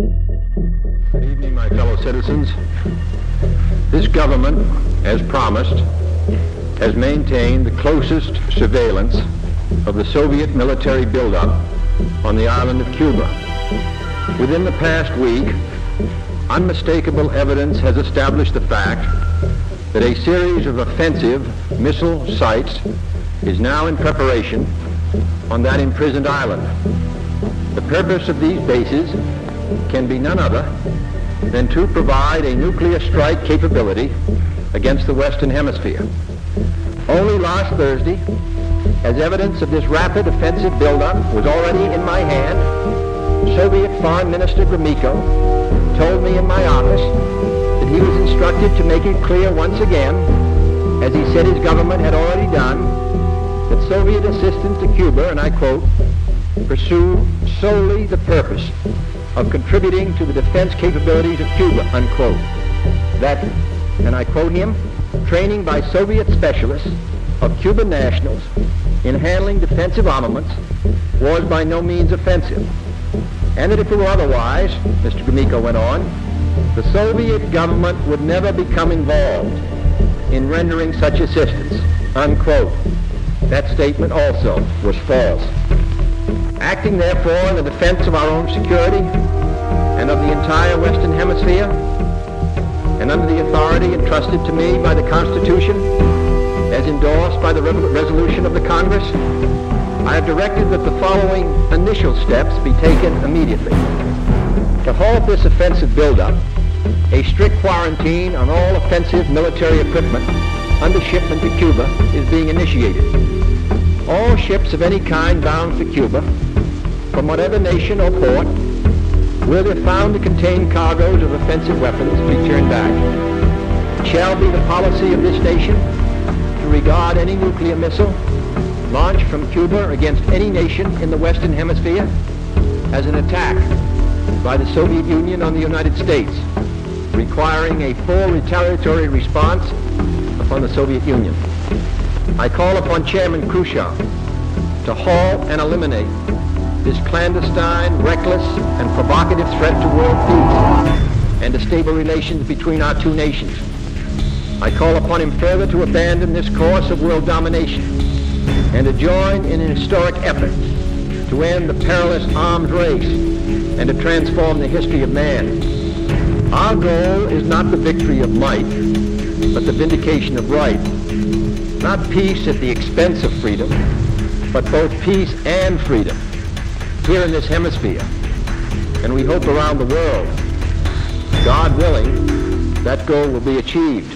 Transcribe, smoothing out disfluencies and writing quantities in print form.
Good evening, my fellow citizens. This government, as promised, has maintained the closest surveillance of the Soviet military buildup on the island of Cuba. Within the past week, unmistakable evidence has established the fact that a series of offensive missile sites is now in preparation on that imprisoned island. The purpose of these bases can be none other than to provide a nuclear strike capability against the Western Hemisphere. Only last Thursday, as evidence of this rapid offensive buildup was already in my hand, Soviet Foreign Minister Gromyko told me in my office that he was instructed to make it clear once again, as he said his government had already done, that Soviet assistance to Cuba, and I quote, pursue solely the purpose of contributing to the defense capabilities of Cuba, unquote. That, and I quote him, training by Soviet specialists of Cuban nationals in handling defensive armaments was by no means offensive. And that if it were otherwise, Mr. Gromyko went on, the Soviet government would never become involved in rendering such assistance, unquote. That statement also was false. Acting therefore in the defense of our own security and of the entire Western Hemisphere, and under the authority entrusted to me by the Constitution, as endorsed by the resolution of the Congress, I have directed that the following initial steps be taken immediately. To halt this offensive buildup, a strict quarantine on all offensive military equipment under shipment to Cuba is being initiated. All ships of any kind bound for Cuba, from whatever nation or port, will, if found to contain cargoes of offensive weapons, be turned back. It shall be the policy of this nation to regard any nuclear missile launched from Cuba against any nation in the Western Hemisphere as an attack by the Soviet Union on the United States, requiring a full retaliatory response upon the Soviet Union. I call upon Chairman Khrushchev to halt and eliminate this clandestine, reckless, and provocative threat to world peace and to stable relations between our two nations. I call upon him further to abandon this course of world domination and to join in an historic effort to end the perilous arms race and to transform the history of man. Our goal is not the victory of might, but the vindication of right. Not peace at the expense of freedom, but both peace and freedom here in this hemisphere, and we hope around the world. God willing, that goal will be achieved.